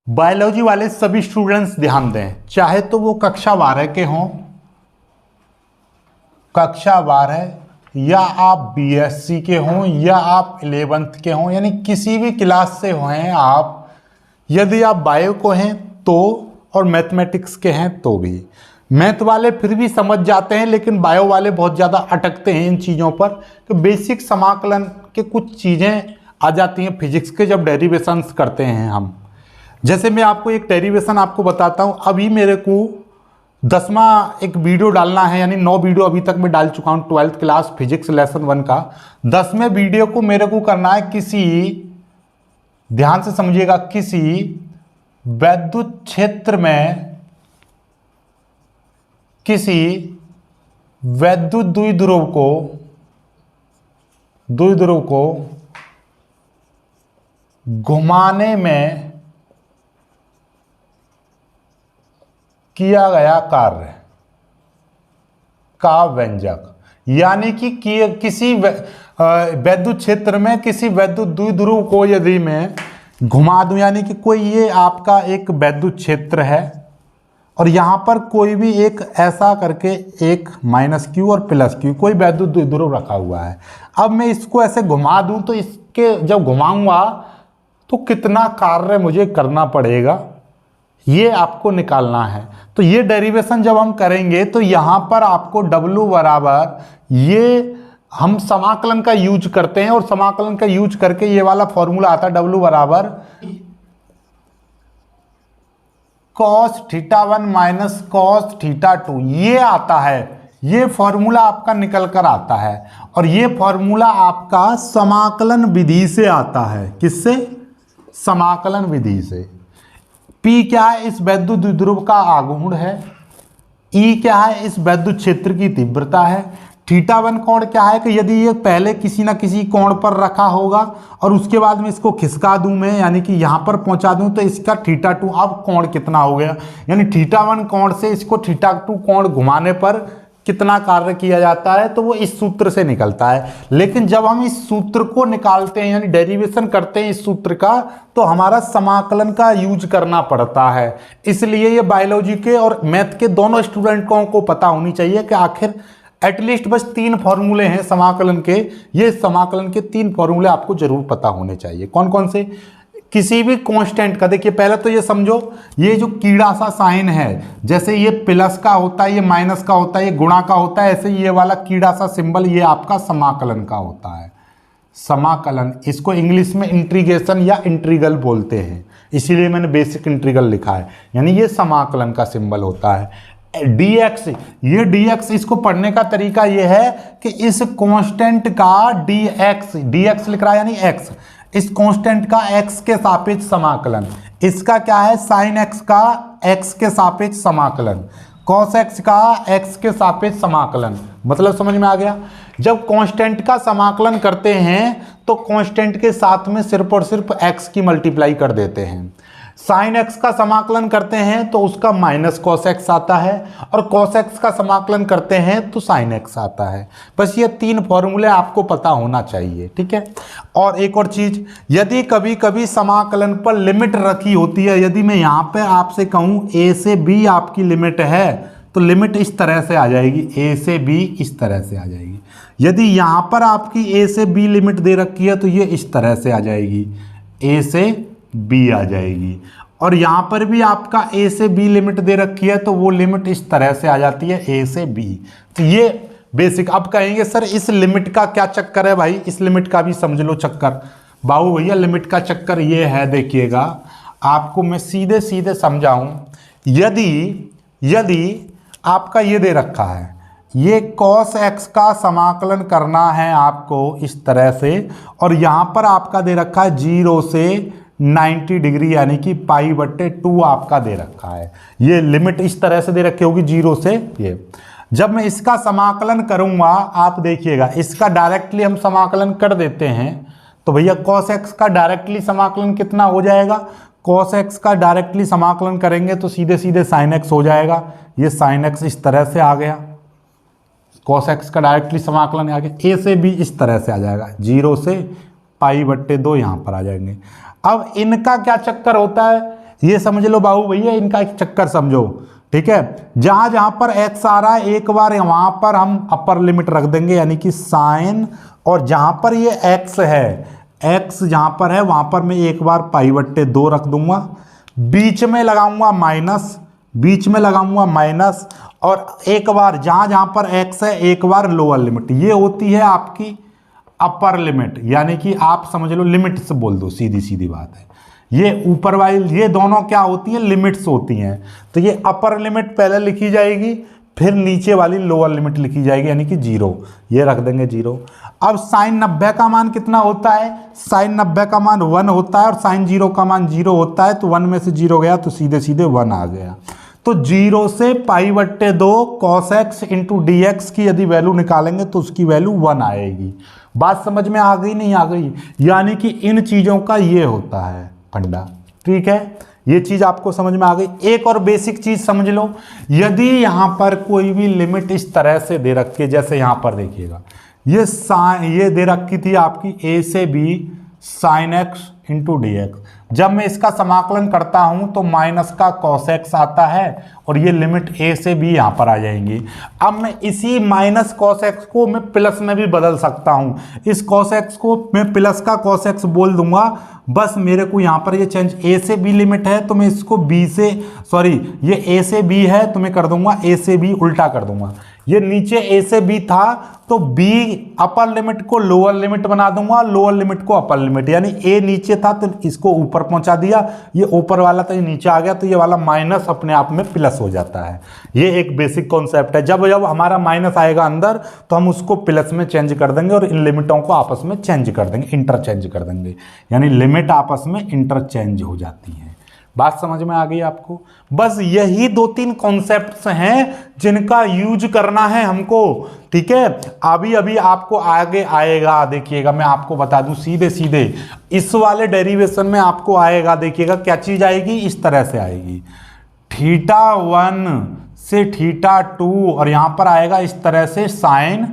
Biology वाले सभी students ध्यान दें, चाहे तो वो कक्षा 12 के हों, कक्षा 12 या आप बीएससी के हों या आप 11th के हों, यानी किसी भी क्लास से हैं आप। यदि आप बायो को हैं तो और मैथमेटिक्स के हैं तो भी। मैथ वाले फिर भी समझ जाते हैं, लेकिन बायो वाले बहुत ज़्यादा अटकते हैं इन चीज़ों पर। तो बेसिक समाकलन के कुछ चीज़ें आ जाती हैं फिजिक्स के जब डेरिवेशंस करते हैं हम। जैसे मैं आपको एक डेरिवेशन आपको बताता हूँ। अभी मेरे को 10वां एक वीडियो डालना है, यानी 9 वीडियो अभी तक मैं डाल चुका हूँ 12th क्लास फिजिक्स लेसन 1 का। 10वें वीडियो को मेरे को करना है किसी, ध्यान से समझिएगा, किसी वैद्युत क्षेत्र में किसी वैद्युत द्विध्रुव को घुमाने में किया गया कार्य का व्यंजक। यानी कि किसी वैद्युत क्षेत्र में किसी वैद्युत द्विध्रुव को यदि मैं घुमा दूं, यानी कि कोई ये आपका एक वैद्युत क्षेत्र है और यहाँ पर कोई भी एक ऐसा करके एक -q और +q कोई वैद्युत द्विध्रुव रखा हुआ है। अब मैं इसको ऐसे घुमा दूं तो इसके जब घुमाऊंगा तो कितना कार्य मुझे करना पड़ेगा, ये आपको निकालना है। तो ये डेरिवेशन जब हम करेंगे तो यहाँ पर आपको W बराबर, ये हम समाकलन का यूज करते हैं और समाकलन का यूज करके ये वाला फॉर्मूला आता है W बराबर cos θ1 माइनस cos θ2, ये आता है। ये फॉर्मूला आपका निकल कर आता है और ये फॉर्मूला आपका समाकलन विधि से आता है। किससे? समाकलन विधि से। P क्या है? इस वैद्युत द्विध्रुव का आघूर्ण है। E क्या है? इस वैद्युत क्षेत्र की तीव्रता है। θ1 कोण क्या है कि यदि ये पहले किसी ना किसी कोण पर रखा होगा और उसके बाद में इसको खिसका दूं मैं, यानी कि यहां पर पहुंचा दूं, तो इसका θ2 अब कोण कितना हो गया, यानी θ1 कोण से इसको θ2 कोण घुमाने पर कितना कार्य किया जाता है, तो वो इस सूत्र से निकलता है। लेकिन जब हम इस सूत्र को निकालते हैं, यानी डेरिवेशन करते हैं इस सूत्र का, तो हमारा समाकलन का यूज करना पड़ता है। इसलिए ये बायोलॉजी के और मैथ के दोनों स्टूडेंटों को पता होनी चाहिए कि आखिर एटलीस्ट बस 3 फॉर्मूले हैं समाकलन के। ये समाकलन के 3 फॉर्मूले आपको जरूर पता होने चाहिए। कौन कौन से? किसी भी कांस्टेंट का, देखिए पहले तो ये समझो, ये जो कीड़ा सा साइन है, जैसे ये प्लस का होता है, ये माइनस का होता है, ये गुणा का होता है, ऐसे ये वाला कीड़ा सा सिंबल ये आपका समाकलन का होता है। समाकलन, इसको इंग्लिश में इंटीग्रेशन या इंटीग्रल बोलते हैं, इसीलिए मैंने बेसिक इंटीग्रल लिखा है। यानी ये समाकलन का सिंबल होता है। dx, ये dx, इसको पढ़ने का तरीका ये है कि इस कांस्टेंट का dx लिख रहा है, यानी x, इस कांस्टेंट का x के सापेक्ष समाकलन। इसका क्या है? sin x का x के सापेक्ष समाकलन, cos x का x के सापेक्ष समाकलन। मतलब समझ में आ गया? जब कांस्टेंट का समाकलन करते हैं तो कांस्टेंट के साथ में सिर्फ और सिर्फ x की मल्टीप्लाई कर देते हैं। sin x का समाकलन करते हैं तो उसका -cos x आता है, और cos x का समाकलन करते हैं तो sin x आता है। बस ये 3 फॉर्मूले आपको पता होना चाहिए, ठीक है। और एक और चीज, यदि कभी कभी समाकलन पर लिमिट रखी होती है, यदि मैं यहाँ पे आपसे कहूँ a से b आपकी लिमिट है, तो लिमिट इस तरह से आ जाएगी, a से b इस तरह से आ जाएगी। यदि यहाँ पर आपकी a से b लिमिट दे रखी है तो ये इस तरह से आ जाएगी, a से b आ जाएगी। और यहाँ पर भी आपका a से b लिमिट दे रखी है तो वो लिमिट इस तरह से आ जाती है, a से b। तो ये बेसिक। अब कहेंगे सर इस लिमिट का क्या चक्कर है भाई? इस लिमिट का भी समझ लो चक्कर। बाबू भैया लिमिट का चक्कर ये है, देखिएगा आपको मैं सीधे सीधे समझाऊं। यदि आपका ये दे रखा है, ये cos x का समाकलन करना है आपको इस तरह से, और यहाँ पर आपका दे रखा है 0 से 90 डिग्री, यानी कि π/2 आपका दे रखा है। ये लिमिट इस तरह से दे रखी होगी 0 से ये। जब मैं इसका समाकलन करूंगा, आप देखिएगा, इसका डायरेक्टली हम समाकलन कर देते हैं तो भैया cos x का डायरेक्टली समाकलन कितना हो जाएगा? cos x का डायरेक्टली समाकलन करेंगे तो सीधे सीधे sin x हो जाएगा। ये sin x इस तरह से आ गया, cos x का डायरेक्टली समाकलन आ गया। a से b इस तरह से आ जाएगा, 0 से π/2 यहाँ पर आ जाएंगे। अब इनका क्या चक्कर होता है? ये समझ लो बाबू भैया, इनका एक चक्कर समझो, ठीक है। जहां जहां पर x आ रहा है एक बार वहां पर हम अपर लिमिट रख देंगे, यानी कि साइन, और जहां पर ये x है, x जहां पर है वहां पर मैं एक बार पाई/2 रख दूंगा, बीच में लगाऊंगा माइनस, बीच में लगाऊंगा माइनस, और एक बार जहां जहां पर x है एक बार लोअर लिमिट। ये होती है आपकी अपर लिमिट, यानी कि आप समझ लो लिमिट से बोल दो, सीधी सीधी बात है। ये ऊपर वाली, ये दोनों क्या होती है, लिमिट्स होती हैं। तो ये अपर लिमिट पहले लिखी जाएगी, फिर नीचे वाली लोअर लिमिट लिखी जाएगी, यानी कि 0, ये रख देंगे 0। अब साइन 90 का मान कितना होता है, साइन 90 का मान 1 होता है, और साइन 0 का मान 0 होता है। तो 1 में से 0 गया तो सीधे सीधे 1 आ गया। तो 0 से पाई/2 cos x into D x की यदि वैल्यू निकालेंगे तो उसकी वैल्यू 1 आएगी। बात समझ में आ गई, नहीं आ गई? यानी कि इन चीज़ों का ये होता है फंडा, ठीक है। ये चीज आपको समझ में आ गई। एक और बेसिक चीज समझ लो, यदि यहां पर कोई भी लिमिट इस तरह से दे रखी है, जैसे यहां पर देखिएगा, ये दे रखी थी आपकी a से b sin x into D x. जब मैं इसका समाकलन करता हूं तो माइनस का cos x आता है, और ये लिमिट a से b यहां पर आ जाएंगी। अब मैं इसी माइनस cos x को मैं प्लस में भी बदल सकता हूं। इस cos x को मैं प्लस का cos x बोल दूंगा। बस मेरे को यहाँ पर ये चेंज, a से b लिमिट है तो मैं इसको b से, सॉरी ये a से b है तो मैं कर दूंगा a से b, उल्टा कर दूंगा। ये नीचे a से b था तो b अपर लिमिट को लोअर लिमिट बना दूंगा, लोअर लिमिट को अपर लिमिट, यानी a नीचे था तो इसको ऊपर पहुंचा दिया, ये ऊपर वाला तो ये नीचे आ गया, तो ये वाला माइनस अपने आप में प्लस हो जाता है। ये एक बेसिक कॉन्सेप्ट है। जब जब हमारा माइनस आएगा अंदर तो हम उसको प्लस में चेंज कर देंगे और इन लिमिटों को आपस में चेंज कर देंगे, इंटरचेंज कर देंगे, यानी लिमिट आपस में इंटरचेंज हो जाती है। बात समझ में आ गई आपको? बस यही 2-3 कॉन्सेप्ट्स हैं जिनका यूज करना है हमको, ठीक है। अभी अभी आपको आगे आएगा, देखिएगा मैं आपको बता दूं सीधे सीधे इस वाले डेरिवेशन में आपको आएगा, देखिएगा क्या चीज आएगी, इस तरह से आएगी, θ1 से θ2, और यहां पर आएगा इस तरह से साइन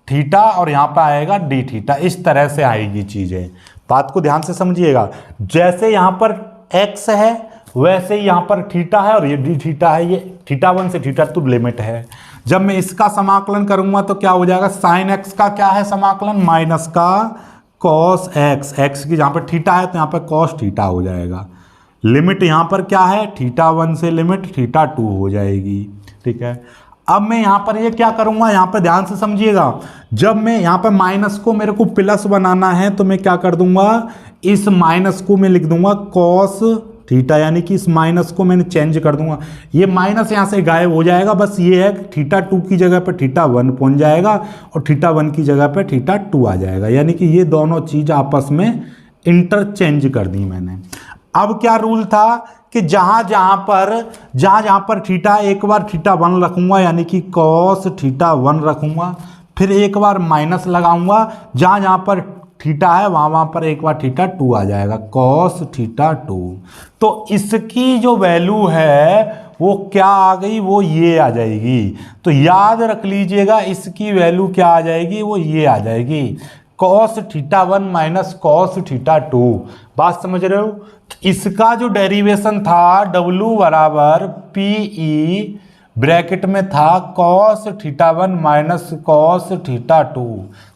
थीटा, और यहां पर आएगा डी थीटा, इस तरह से आएगी चीजें। बात को ध्यान से समझिएगा, जैसे यहां पर x है वैसे ही यहां पर थीटा है, और ये डी थीटा है, ये θ1 से θ2 लिमिट है। जब मैं इसका समाकलन करूंगा तो क्या हो जाएगा, साइन x का क्या है समाकलन, माइनस का cos x, x की जहां पर थीटा है तो यहां पर cos थीटा हो जाएगा। लिमिट यहां पर क्या है, θ1 से लिमिट θ2 हो जाएगी, ठीक है। अब मैं यहां पर ये क्या करूंगा, यहां पर ध्यान से समझिएगा, जब मैं यहां पर माइनस को मेरे को प्लस बनाना है तो मैं क्या कर दूंगा, इस माइनस को मैं लिख दूंगा cos थीटा, यानी कि इस माइनस को मैंने चेंज कर दूंगा, ये माइनस यहां से गायब हो जाएगा। बस ये है θ2 की जगह पर θ1 पहुंच जाएगा और θ1 की जगह पर θ2 आ जाएगा, यानी कि ये दोनों चीज आपस में इंटरचेंज कर दी मैंने। अब क्या रूल था कि जहां जहां पर थीटा, एक बार θ1 रखूंगा यानी कि cos θ1 रखूंगा, फिर एक बार माइनस लगाऊंगा, जहां जहां पर थीटा है वहां पर एक बार θ2 आ जाएगा, cos θ2। तो इसकी जो वैल्यू है वो क्या आ गई, वो ये आ जाएगी। तो याद रख लीजिएगा इसकी वैल्यू क्या आ जाएगी, वो ये आ जाएगी, cos θ1 माइनस cos θ2। बात समझ रहे हो? इसका जो डेरिवेशन था W बराबर PE ब्रैकेट में था cos θ1 माइनस cos θ2।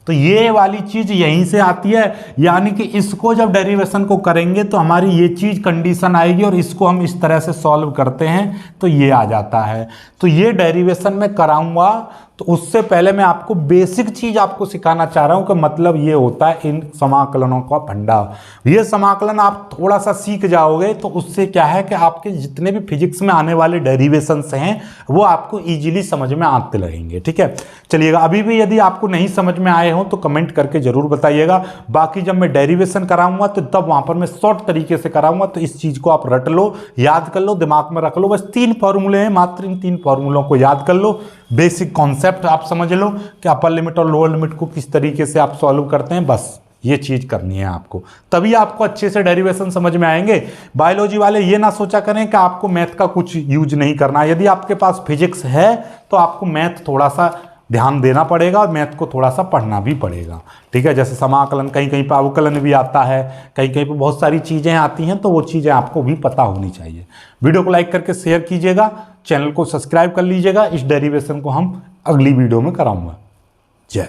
तो ये वाली चीज यहीं से आती है, यानी कि इसको जब डेरिवेशन को करेंगे तो हमारी ये चीज कंडीशन आएगी, और इसको हम इस तरह से सॉल्व करते हैं तो ये आ जाता है। तो ये डेरिवेशन में कराऊंगा, तो उससे पहले मैं आपको बेसिक चीज आपको सिखाना चाह रहा हूं कि मतलब ये होता है इन समाकलनों का फंडा। ये समाकलन आप थोड़ा सा सीख जाओगे तो उससे क्या है कि आपके जितने भी फिजिक्स में आने वाले डेरिवेशंस हैं वो आपको इजीली समझ में आते लगेंगे, ठीक है। चलिएगा, अभी भी यदि आपको नहीं समझ में आए हो तो कमेंट करके जरूर बताइएगा। बाकी जब मैं डेरिवेशन कराऊंगा तो तब वहां पर मैं शॉर्ट तरीके से कराऊंगा, तो इस चीज को आप रट लो, याद कर लो, दिमाग में रख लो। बस 3 फॉर्मूले हैं, मात्र इन 3 फॉर्मूलों को याद कर लो, बेसिक कॉन्सेप्ट आप समझ लो कि अपर लिमिट और लोअर लिमिट को किस तरीके से आप सॉल्व करते हैं। बस ये चीज करनी है आपको, तभी आपको अच्छे से डेरिवेशन समझ में आएंगे। बायोलॉजी वाले ये ना सोचा करें कि आपको मैथ का कुछ यूज नहीं करना है। यदि आपके पास फिजिक्स है तो आपको मैथ थोड़ा सा ध्यान देना पड़ेगा और मैथ को थोड़ा सा पढ़ना भी पड़ेगा। ठीक है, जैसे समाकलन, कहीं कहीं पर अवकलन भी आता है, कहीं कहीं पर बहुत सारी चीज़ें आती हैं, तो वो चीज़ें आपको भी पता होनी चाहिए। वीडियो को लाइक करके शेयर कीजिएगा, चैनल को सब्सक्राइब कर लीजिएगा। इस डेरिवेशन को हम अगली वीडियो में कराऊंगा।